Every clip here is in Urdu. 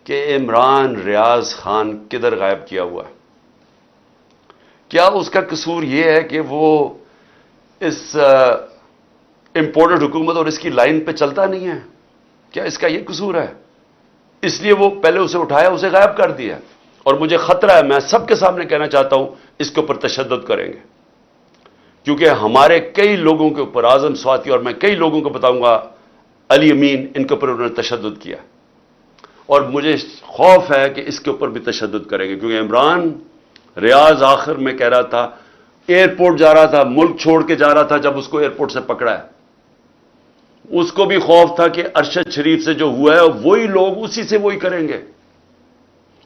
کہ عمران ریاض خان کدھر غائب کیا ہوا ہے؟ کیا اس کا قصور یہ ہے کہ وہ اس امپورٹڈ حکومت اور اس کی لائن پہ چلتا نہیں ہے؟ کیا اس کا یہ قصور ہے؟ اس لیے وہ پہلے اسے اٹھایا، اسے غائب کر دیا. اور مجھے خطرہ ہے، میں سب کے سامنے کہنا چاہتا ہوں، اس کے اوپر تشدد کریں گے، کیونکہ ہمارے کئی لوگوں کے اوپر، اعظم سواتی اور میں کئی لوگوں کو بتاؤں گا، علی امین، ان کے اوپر انہوں نے تشدد کیا. اور مجھے خوف ہے کہ اس کے اوپر بھی تشدد کریں گے، کیونکہ عمران ریاض آخر میں کہہ رہا تھا، ایئرپورٹ جا رہا تھا، ملک چھوڑ کے جا رہا تھا، جب اس کو ایئرپورٹ سے پکڑا ہے. اس کو بھی خوف تھا کہ ارشد شریف سے جو ہوا ہے وہی لوگ اسی سے وہی کریں گے،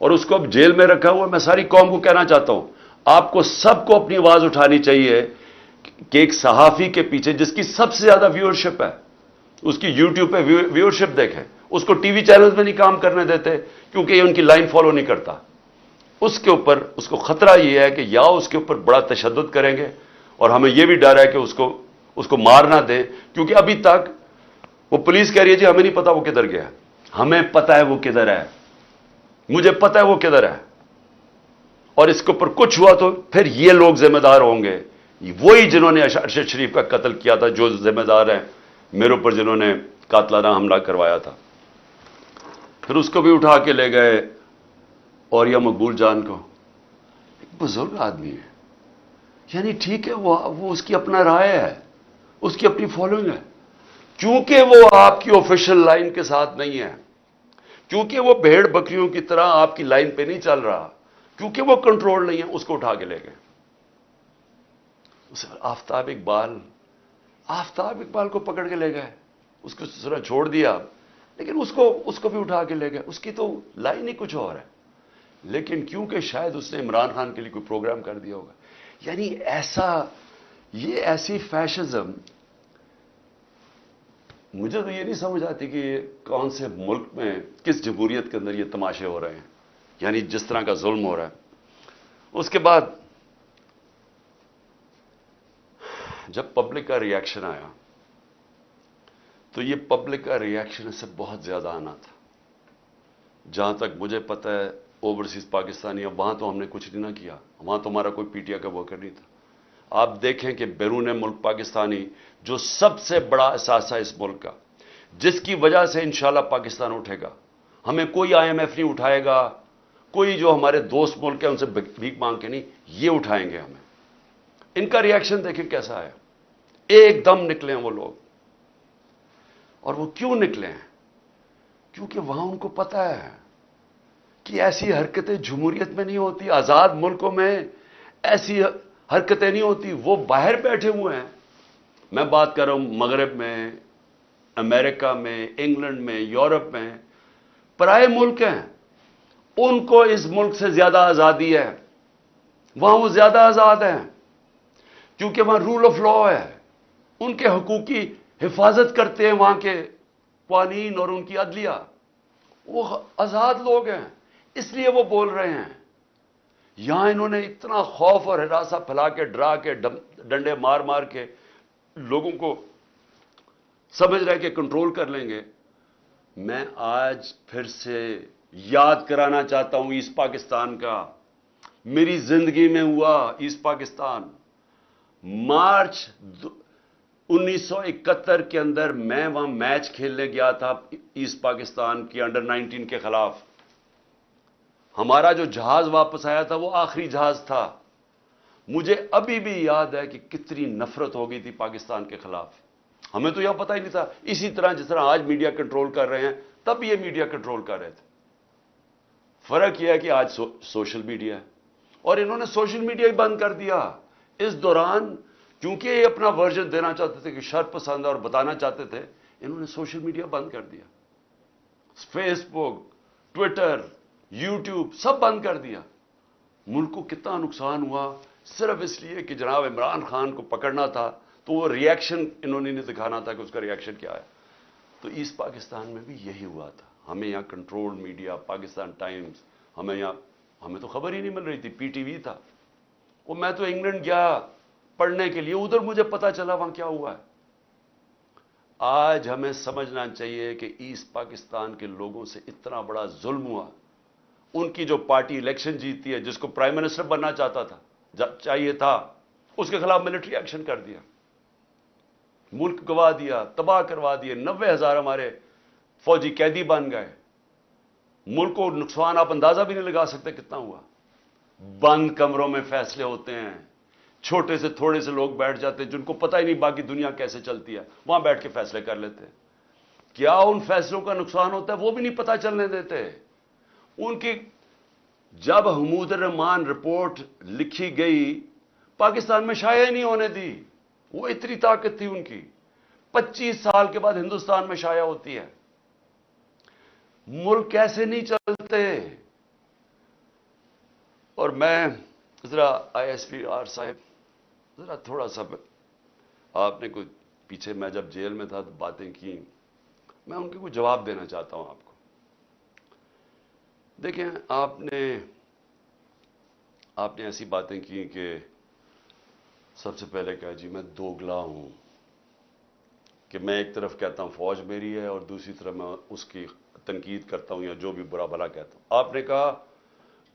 اور اس کو اب جیل میں رکھا ہوا. میں ساری قوم کو کہنا چاہتا ہوں، آپ کو سب کو اپنی آواز اٹھانی چاہیے کہ ایک صحافی کے پیچھے جس کی سب سے زیادہ ویورشپ ہے، اس کی یوٹیوب پہ ویورشپ دیکھیں، اس کو ٹی وی چینلز میں نہیں کام کرنے دیتے کیونکہ یہ ان کی لائن فالو نہیں کرتا. اس کے اوپر اس کو خطرہ یہ ہے کہ یا اس کے اوپر بڑا تشدد کریں گے، اور ہمیں یہ بھی ڈر ہے کہ اس کو مار نہ دیں، کیونکہ ابھی تک وہ پولیس کہہ رہی ہے جی ہمیں نہیں پتا وہ کدھر گیا. ہمیں پتا ہے وہ کدھر ہے، مجھے پتا ہے وہ کدھر ہے. اور اس کے اوپر کچھ ہوا تو پھر یہ لوگ ذمہ دار ہوں گے، وہی جنہوں نے ارشد شریف کا قتل کیا تھا، جو ذمہ دار ہیں میرے اوپر جنہوں نے قاتلانہ حملہ کروایا تھا. پھر اس کو بھی اٹھا کے لے گئے، اور یا مقبول جان کو. ایک بزرگ آدمی ہے، یعنی ٹھیک ہے، وہ اس کی اپنا رائے ہے، اس کی اپنی فالوئنگ ہے، کیونکہ وہ آپ کی آفیشل لائن کے ساتھ نہیں ہے، کیونکہ وہ بھیڑ بکریوں کی طرح آپ کی لائن پہ نہیں چل رہا، کیونکہ وہ کنٹرول نہیں ہے، اس کو اٹھا کے لے گئے. آفتاب اقبال کو پکڑ کے لے گئے، اس کو ذرا چھوڑ دیا، لیکن اس کو بھی اٹھا کے لے گئے. اس کی تو لائن ہی کچھ اور ہے، لیکن کیونکہ شاید اس نے عمران خان کے لیے کوئی پروگرام کر دیا ہوگا. یعنی یہ ایسی فیشزم، مجھے تو یہ نہیں سمجھ آتی کہ کون سے ملک میں، کس جمہوریت کے اندر یہ تماشے ہو رہے ہیں، یعنی جس طرح کا ظلم ہو رہا ہے. اس کے بعد جب پبلک کا ری ایکشن آیا تو یہ پبلک کا ری ایکشن اس سے بہت زیادہ آنا تھا. جہاں تک مجھے پتہ ہے اوورسیز پاکستانی، اب وہاں تو ہم نے کچھ نہیں نہ کیا، وہاں تو ہمارا کوئی پی ٹی آئی کا ورکر نہیں تھا. آپ دیکھیں کہ بیرون ملک پاکستانی، جو سب سے بڑا اثاثہ اس ملک کا، جس کی وجہ سے انشاءاللہ پاکستان اٹھے گا، ہمیں کوئی آئی ایم ایف نہیں اٹھائے گا، کوئی جو ہمارے دوست ملک ہیں ان سے بھیک مانگ کے نہیں، یہ اٹھائیں گے ہمیں. ان کا ری ایکشن دیکھیں کیسا ہے، ایک دم نکلے ہیں وہ لوگ. اور وہ کیوں نکلے ہیں؟ کیونکہ وہاں ان کو پتا ہے کہ ایسی حرکتیں جمہوریت میں نہیں ہوتی، آزاد ملکوں میں ایسی حرکتیں نہیں ہوتی. وہ باہر بیٹھے ہوئے ہیں، میں بات کر رہا ہوں مغرب میں، امریکہ میں، انگلینڈ میں، یورپ میں، پرائے ملک ہیں، ان کو اس ملک سے زیادہ آزادی ہے، وہاں وہ زیادہ آزاد ہیں، کیونکہ وہاں رول آف لا ہے. ان کے حقوق کی حفاظت کرتے ہیں وہاں کے قوانین اور ان کی عدلیہ. وہ آزاد لوگ ہیں، اس لیے وہ بول رہے ہیں. یہاں انہوں نے اتنا خوف اور ہراساں پھیلا کے، ڈرا کے، ڈنڈے مار مار کے لوگوں کو سمجھ رہے کہ کنٹرول کر لیں گے. میں آج پھر سے یاد کرانا چاہتا ہوں ایسٹ پاکستان کا. میری زندگی میں ہوا ایسٹ پاکستان. مارچ 1971 کے اندر میں وہاں میچ کھیلنے گیا تھا ایسٹ پاکستان کی انڈر 19 کے خلاف. ہمارا جو جہاز واپس آیا تھا وہ آخری جہاز تھا. مجھے ابھی بھی یاد ہے کہ کتنی نفرت ہو گئی تھی پاکستان کے خلاف. ہمیں تو یہ پتہ ہی نہیں تھا، اسی طرح جس طرح آج میڈیا کنٹرول کر رہے ہیں تب یہ میڈیا کنٹرول کر رہے تھے. فرق یہ ہے کہ آج سوشل میڈیا ہے، اور انہوں نے سوشل میڈیا ہی بند کر دیا اس دوران. کیونکہ یہ اپنا ورژن دینا چاہتے تھے کہ شر پسند اور بتانا چاہتے تھے، انہوں نے سوشل میڈیا بند کر دیا. فیس بک، ٹویٹر، یوٹیوب سب بند کر دیا. ملک کو کتنا نقصان ہوا صرف اس لیے کہ جناب عمران خان کو پکڑنا تھا، تو وہ ری ایکشن انہوں نے نہیں دکھانا تھا کہ اس کا ری ایکشن کیا ہے. تو ایسٹ پاکستان میں بھی یہی ہوا تھا. ہمیں یہاں کنٹرول میڈیا، پاکستان ٹائمز، ہمیں تو خبر ہی نہیں مل رہی تھی. پی ٹی وی تھا. وہ میں تو انگلینڈ گیا پڑھنے کے لیے، ادھر مجھے پتا چلا وہاں کیا ہوا ہے. آج ہمیں سمجھنا چاہیے کہ ایسٹ پاکستان کے لوگوں سے اتنا بڑا ظلم ہوا. ان کی جو پارٹی الیکشن جیتی ہے، جس کو پرائم منسٹر بننا چاہتا تھا، چاہیے تھا، اس کے خلاف ملٹری ایکشن کر دیا، ملک گوا دیا، تباہ کروا دیے. 90,000 ہمارے فوجی قیدی بن گئے. ملک کو نقصان آپ اندازہ بھی نہیں لگا سکتے کتنا ہوا. بند کمروں میں فیصلے ہوتے ہیں، چھوٹے سے تھوڑے سے لوگ بیٹھ جاتے ہیں جن کو پتہ ہی نہیں باقی دنیا کیسے چلتی ہے، وہاں بیٹھ کے فیصلے کر لیتے ہیں. کیا ان فیصلوں کا نقصان ہوتا ہے وہ بھی نہیں پتہ چلنے دیتے. ان کی جب حمود الرحمان رپورٹ لکھی گئی، پاکستان میں شائع ہی نہیں ہونے دی. وہ اتنی طاقت تھی ان کی. 25 سال کے بعد ہندوستان میں شائع ہوتی ہے. ملک کیسے نہیں چلتے. اور میں ذرا آئی ایس پی آر صاحب، ذرا تھوڑا سا آپ نے کوئی پیچھے میں جب جیل میں تھا تو باتیں کی، میں ان کے کوئی جواب دینا چاہتا ہوں آپ کو. دیکھیں، آپ نے ایسی باتیں کی کہ سب سے پہلے کہا جی میں دوگلا ہوں، کہ میں ایک طرف کہتا ہوں فوج میری ہے اور دوسری طرف میں اس کی تنقید کرتا ہوں یا جو بھی برا بھلا کہتا ہوں. آپ نے کہا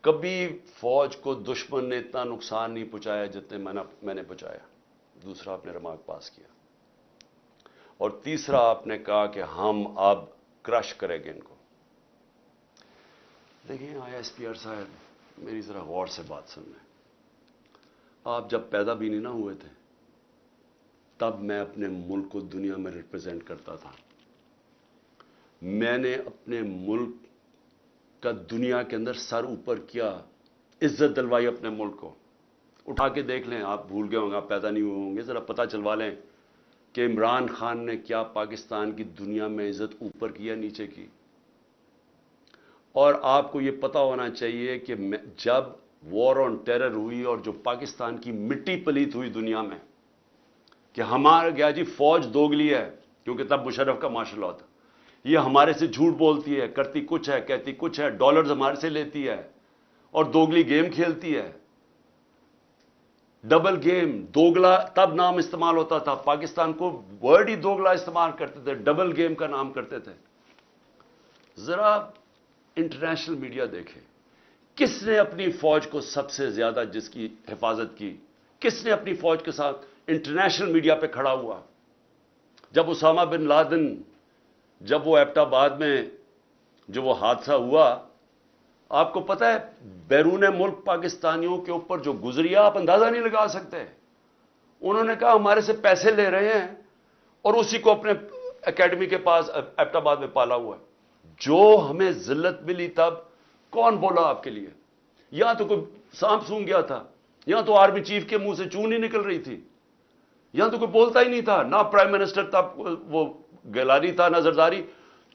کبھی فوج کو دشمن نے اتنا نقصان نہیں پہنچایا جتنے میں نے پہنچایا. دوسرا آپ نے ریمارک پاس کیا. اور تیسرا آپ نے کہا کہ ہم اب کرش کریں گے ان کو. دیکھیں آئی ایس پی آر صاحب، میری ذرا غور سے بات سن لیں. آپ جب پیدا بھی نہیں نہ ہوئے تھے تب میں اپنے ملک کو دنیا میں ریپرزینٹ کرتا تھا. میں نے اپنے ملک کا دنیا کے اندر سر اوپر کیا، عزت دلوائی اپنے ملک کو. اٹھا کے دیکھ لیں، آپ بھول گئے ہوں گے، آپ پیدا نہیں ہوئے ہوں گے، ذرا پتہ چلوا لیں کہ عمران خان نے کیا پاکستان کی دنیا میں عزت اوپر کی یا نیچے کی. اور آپ کو یہ پتہ ہونا چاہیے کہ جب وار آن ٹیرر ہوئی اور جو پاکستان کی مٹی پلیت ہوئی دنیا میں کہ ہمارا گیا جی فوج دوگلی ہے، کیونکہ تب مشرف کا مارشل لاء تھا، یہ ہمارے سے جھوٹ بولتی ہے، کرتی کچھ ہے، کہتی کچھ ہے، ڈالرز ہمارے سے لیتی ہے اور دوگلی گیم کھیلتی ہے. ڈبل گیم، دوگلا تب نام استعمال ہوتا تھا. پاکستان کو ورڈ ہی دوگلا استعمال کرتے تھے، ڈبل گیم کا نام کرتے تھے. ذرا انٹرنیشنل میڈیا دیکھیں، کس نے اپنی فوج کو سب سے زیادہ جس کی حفاظت کی، کس نے اپنی فوج کے ساتھ انٹرنیشنل میڈیا پہ کھڑا ہوا. جب اسامہ بن لادن، جب وہ ایبٹ آباد میں جو وہ حادثہ ہوا، آپ کو پتہ ہے بیرون ملک پاکستانیوں کے اوپر جو گزریا آپ اندازہ نہیں لگا سکتے. انہوں نے کہا ہمارے سے پیسے لے رہے ہیں اور اسی کو اپنے اکیڈمی کے پاس ایبٹ آباد میں پالا ہوا ہے. جو ہمیں ذلت ملی تب کون بولا آپ کے لیے؟ یہاں تو کوئی سانپ سونگ گیا تھا، یہاں تو آرمی چیف کے منہ سے چون ہی نکل رہی تھی، یہاں تو کوئی بولتا ہی نہیں تھا، نہ پرائم منسٹر تھا، وہ گیلانی تھا، نہ زرداری.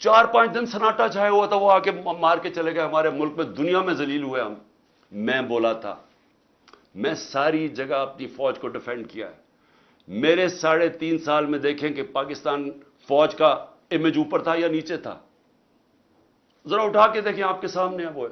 4-5 دن سناٹا چھایا ہوا تھا، وہ آ کے مار کے چلے گئے. ہمارے ملک میں دنیا میں ذلیل ہوئے ہم. میں بولا تھا، میں ساری جگہ اپنی فوج کو ڈیفینڈ کیا ہے. میرے 3.5 سال میں دیکھیں کہ پاکستان فوج کا امیج اوپر تھا یا نیچے تھا. ذرا اٹھا کے دیکھیں، آپ کے سامنے ہے وہ.